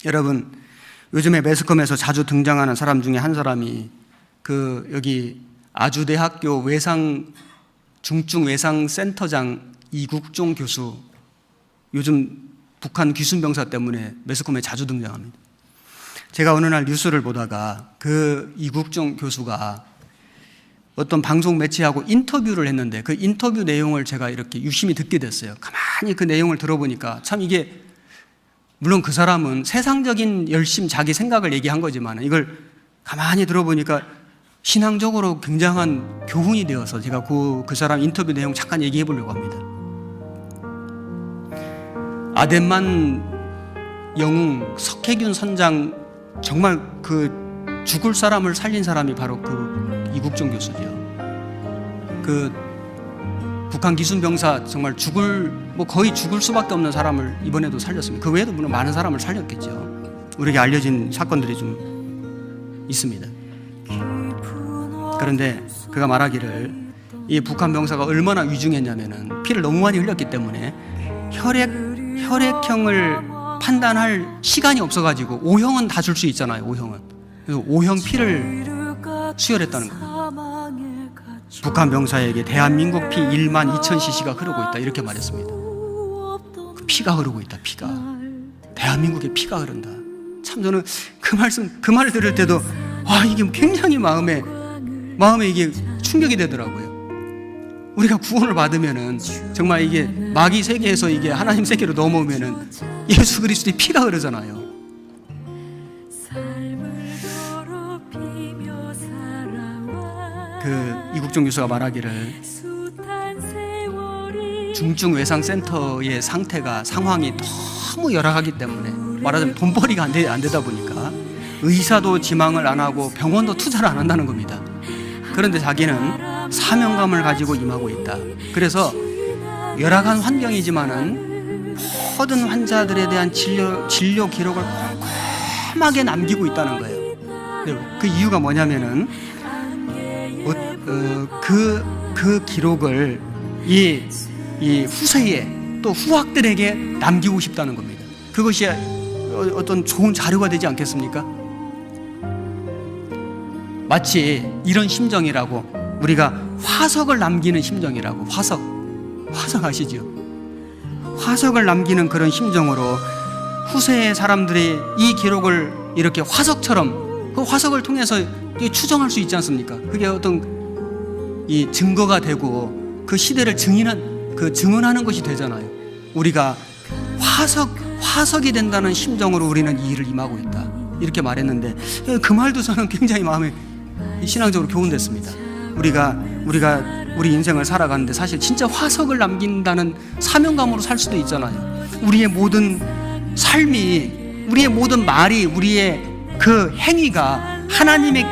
여러분, 요즘에 매스컴에서 자주 등장하는 사람 중에 한 사람이 여기 아주대학교 중증 외상 센터장 이국종 교수, 요즘 북한 귀순병사 때문에 매스컴에 자주 등장합니다. 제가 어느 날 뉴스를 보다가 그 이국종 교수가 어떤 방송 매체하고 인터뷰를 했는데 그 인터뷰 내용을 제가 이렇게 유심히 듣게 됐어요. 가만히 그 내용을 들어보니까 참 이게, 물론 그 사람은 세상적인 열심, 자기 생각을 얘기한 거지만 이걸 가만히 들어보니까 신앙적으로 굉장한 교훈이 되어서 제가 그 사람 인터뷰 내용 잠깐 얘기해 보려고 합니다. 아덴만 영웅 석혜균 선장, 정말 죽을 사람을 살린 사람이 바로 이국종 교수죠. 북한 기순병사 정말 거의 죽을 수밖에 없는 사람을 이번에도 살렸습니다. 그 외에도 물론 많은 사람을 살렸겠죠. 우리에게 알려진 사건들이 좀 있습니다. 그런데 그가 말하기를 이 북한 병사가 얼마나 위중했냐면은 피를 너무 많이 흘렸기 때문에 혈액형을 판단할 시간이 없어가지고 O형은 다 줄 수 있잖아요. O형은. 그래서 O형 피를 수혈했다는 겁니다. 북한 병사에게 대한민국 피 1만 2,000cc가 흐르고 있다, 이렇게 말했습니다. 그 피가 흐르고 있다. 피가, 대한민국에 피가 흐른다. 참 저는 그 말 들을 때도 이게 굉장히 마음에 이게 충격이 되더라고요. 우리가 구원을 받으면은 정말 이게 마귀 세계에서 이게 하나님 세계로 넘어오면은 예수 그리스도의 피가 흐르잖아요. 이국종 교수가 말하기를 중증 외상센터의 상황이 너무 열악하기 때문에, 말하자면 돈벌이가 안 되다 보니까 의사도 지망을 안 하고 병원도 투자를 안 한다는 겁니다. 그런데 자기는 사명감을 가지고 임하고 있다. 그래서 열악한 환경이지만은 모든 환자들에 대한 진료 기록을 꼼꼼하게 남기고 있다는 거예요. 그 이유가 뭐냐면은 그 기록을 이 후세에 또 후학들에게 남기고 싶다는 겁니다. 그것이 어떤 좋은 자료가 되지 않겠습니까? 마치 이런 심정이라고, 우리가 화석을 남기는 심정이라고. 화석 아시죠? 화석을 남기는 그런 심정으로 후세의 사람들이 이 기록을 이렇게 화석처럼, 그 화석을 통해서 추정할 수 있지 않습니까? 그게 어떤 이 증거가 되고 그 시대를 증언하는 것이 되잖아요. 우리가 화석이 된다는 심정으로 우리는 이 일을 임하고 있다, 이렇게 말했는데, 그 말도 저는 굉장히 마음에 신앙적으로 교훈됐습니다. 우리 인생을 살아가는데 사실 진짜 화석을 남긴다는 사명감으로 살 수도 있잖아요. 우리의 모든 삶이, 우리의 모든 말이, 우리의 그 행위가 하나님의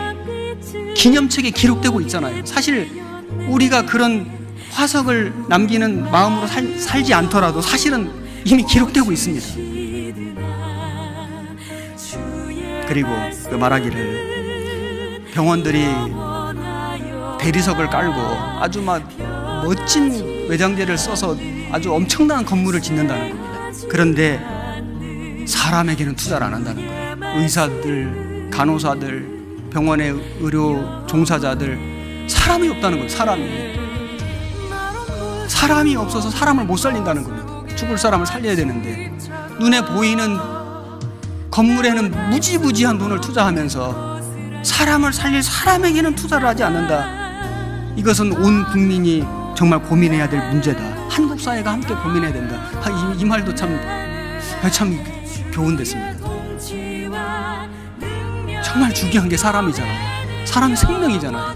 기념책에 기록되고 있잖아요. 사실 우리가 그런 화석을 남기는 마음으로 살지 않더라도 사실은 이미 기록되고 있습니다. 그리고 그 말하기를 병원들이 대리석을 깔고 아주 멋진 외장재를 써서 아주 엄청난 건물을 짓는다는 겁니다. 그런데 사람에게는 투자를 안 한다는 거예요. 의사들, 간호사들, 병원의 의료 종사자들, 사람이 없다는 거예요. 사람이 없어서 사람을 못 살린다는 겁니다. 죽을 사람을 살려야 되는데 눈에 보이는 건물에는 무지무지한 돈을 투자하면서 사람을 살릴 사람에게는 투자를 하지 않는다. 이것은 온 국민이 정말 고민해야 될 문제다. 한국 사회가 함께 고민해야 된다. 이 말도 참 교훈됐습니다. 정말 중요한 게 사람이잖아요. 사람이 생명이잖아요.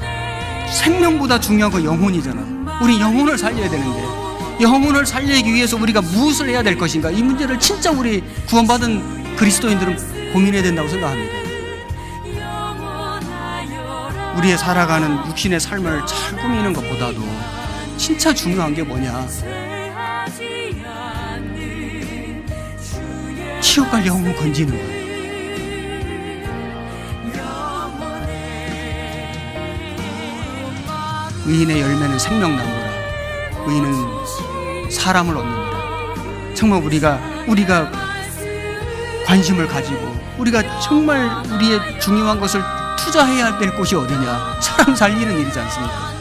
생명보다 중요한 건 영혼이잖아요. 우리 영혼을 살려야 되는데, 영혼을 살리기 위해서 우리가 무엇을 해야 될 것인가, 이 문제를 진짜 우리 구원받은 그리스도인들은 고민해야 된다고 생각합니다. 우리의 살아가는 육신의 삶을 잘 꾸미는 것보다도 진짜 중요한 게 뭐냐, 치욕갈 영혼 건지는 거예요. 의인의 열매는 생명나무라. 의인은 사람을 얻는다. 정말 우리가 관심을 가지고 우리가 정말 우리의 중요한 것을 투자해야 될 곳이 어디냐? 사람 살리는 일이지 않습니까?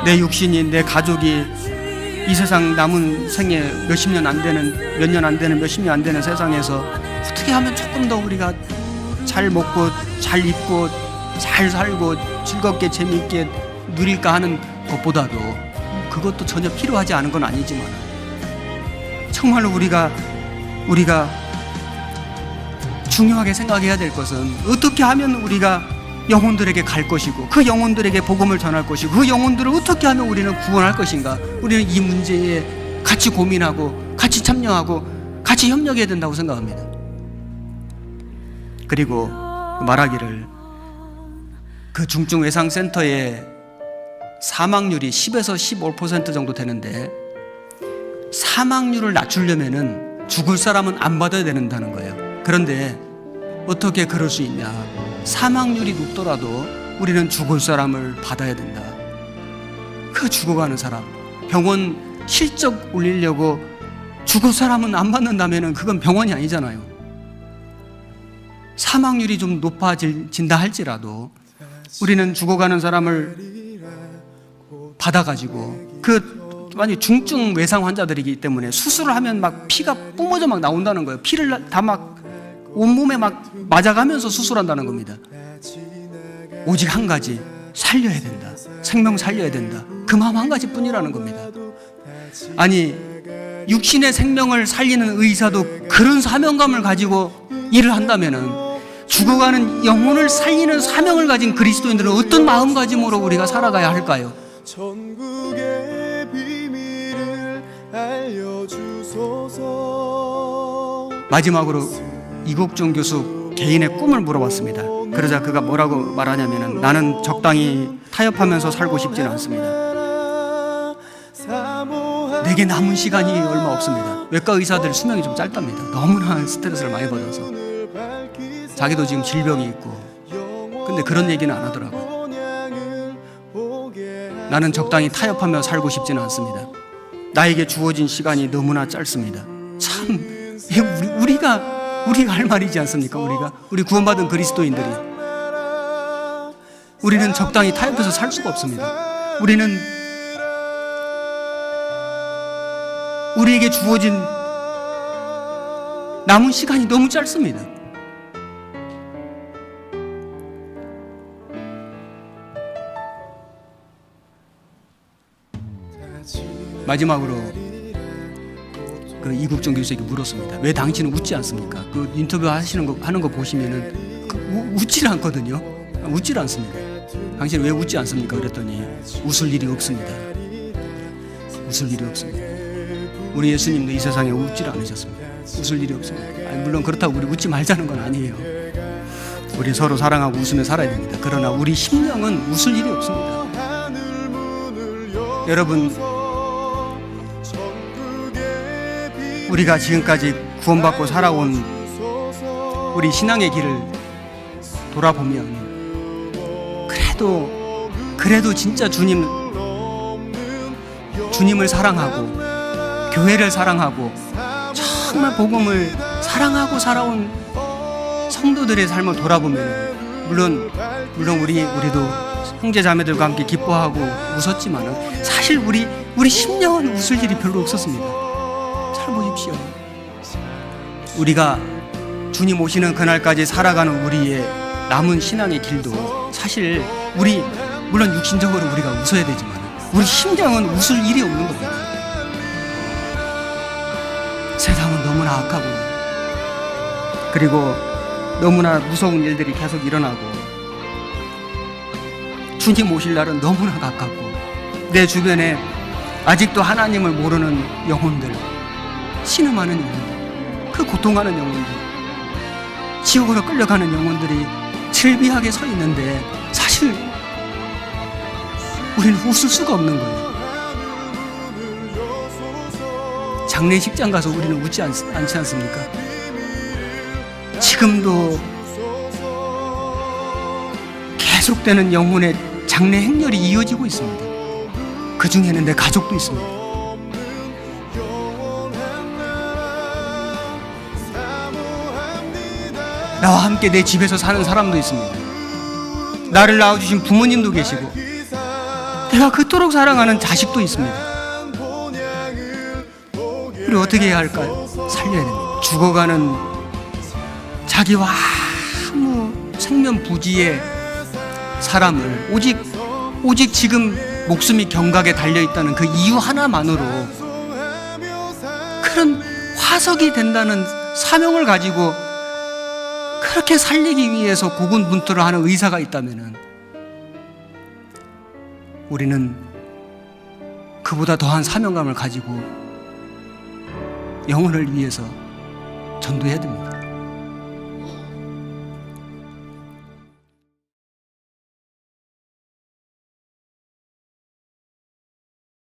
내 육신이, 내 가족이 이 세상 남은 생에 몇십 년 안 되는, 몇 년 안 되는, 몇십 년 안 되는 세상에서 어떻게 하면 조금 더 우리가 잘 먹고 잘 입고 잘 살고 즐겁게 재미있게 누릴까 하는 것보다도, 그것도 전혀 필요하지 않은 건 아니지만 정말로 우리가 중요하게 생각해야 될 것은 어떻게 하면 우리가 영혼들에게 갈 것이고 그 영혼들에게 복음을 전할 것이고 그 영혼들을 어떻게 하면 우리는 구원할 것인가. 우리는 이 문제에 같이 고민하고 같이 참여하고 같이 협력해야 된다고 생각합니다. 그리고 말하기를 그 중증 외상센터의 사망률이 10에서 15% 정도 되는데, 사망률을 낮추려면은 죽을 사람은 안 받아야 된다는 거예요. 그런데 어떻게 그럴 수 있냐? 사망률이 높더라도 우리는 죽을 사람을 받아야 된다. 그 죽어가는 사람, 병원 실적 올리려고 죽을 사람은 안 받는다면은 그건 병원이 아니잖아요. 사망률이 좀 높아진다 할지라도 우리는 죽어가는 사람을 받아가지고, 만약 중증 외상 환자들이기 때문에 수술을 하면 막 피가 뿜어져 막 나온다는 거예요. 피를 다 막 온몸에 막 맞아가면서 수술한다는 겁니다. 오직 한 가지, 살려야 된다. 생명 살려야 된다. 그 마음 한 가지뿐이라는 겁니다. 아니, 육신의 생명을 살리는 의사도 그런 사명감을 가지고 일을 한다면은 죽어가는 영혼을 살리는 사명을 가진 그리스도인들은 어떤 마음가짐으로 우리가 살아가야 할까요? 천국의 비밀을 알려주소서. 마지막으로 이국종 교수 개인의 꿈을 물어봤습니다. 그러자 그가 뭐라고 말하냐면은, 나는 적당히 타협하면서 살고 싶지는 않습니다. 내게 남은 시간이 얼마 없습니다. 외과 의사들 수명이 좀 짧답니다. 너무나 스트레스를 많이 받아서. 자기도 지금 질병이 있고. 근데 그런 얘기는 안 하더라고요. 나는 적당히 타협하며 살고 싶지는 않습니다. 나에게 주어진 시간이 너무나 짧습니다. 참, 우리가 할 말이지 않습니까? 우리 구원받은 그리스도인들이, 우리는 적당히 타협해서 살 수가 없습니다. 우리에게 주어진 남은 시간이 너무 짧습니다. 마지막으로 그 이국종 교수에게 물었습니다. 왜 당신은 웃지 않습니까? 그 인터뷰 하는 거 보시면은 웃질 않거든요. 웃질 않습니다. 당신은 왜 웃지 않습니까? 그랬더니 웃을 일이 없습니다. 웃을 일이 없습니다. 우리 예수님도 이 세상에 웃질 않으셨습니다. 웃을 일이 없습니다. 아니, 물론 그렇다고 우리 웃지 말자는 건 아니에요. 우리 서로 사랑하고 웃으며 살아야 됩니다. 그러나 우리 심령은 웃을 일이 없습니다. 여러분, 우리가 지금까지 구원받고 살아온 우리 신앙의 길을 돌아보면 그래도 진짜 주님을 사랑하고 교회를 사랑하고 정말 복음을 사랑하고 살아온 성도들의 삶을 돌아보면, 물론 우리도 형제 자매들과 함께 기뻐하고 웃었지만은 사실 우리 심령은 웃을 일이 별로 없었습니다. 잘 보십시오. 우리가 주님 오시는 그날까지 살아가는 우리의 남은 신앙의 길도 사실 물론 육신적으로 우리가 웃어야 되지만 우리 심령은 웃을 일이 없는 겁니다. 세상은 너무나 악하고, 그리고 너무나 무서운 일들이 계속 일어나고, 주님 오실 날은 너무나 가깝고, 내 주변에 아직도 하나님을 모르는 영혼들, 신음하는 영혼들, 그 고통하는 영혼들, 지옥으로 끌려가는 영혼들이 즐비하게 서 있는데 사실 우리는 웃을 수가 없는 거예요. 장례식장 가서 우리는 웃지 않지 않습니까? 지금도 계속되는 영혼의 장례 행렬이 이어지고 있습니다. 그 중에는 내 가족도 있습니다. 나와 함께 내 집에서 사는 사람도 있습니다. 나를 낳아주신 부모님도 계시고 내가 그토록 사랑하는 자식도 있습니다. 우리 어떻게 해야 할까요? 살려야 됩니다. 죽어가는 자기와 아무 생면부지의 사람을 오직 지금 목숨이 경각에 달려있다는 그 이유 하나만으로 그런 화석이 된다는 사명을 가지고 그렇게 살리기 위해서 고군분투를 하는 의사가 있다면 우리는 그보다 더한 사명감을 가지고 영혼을 위해서 전도해야 됩니다.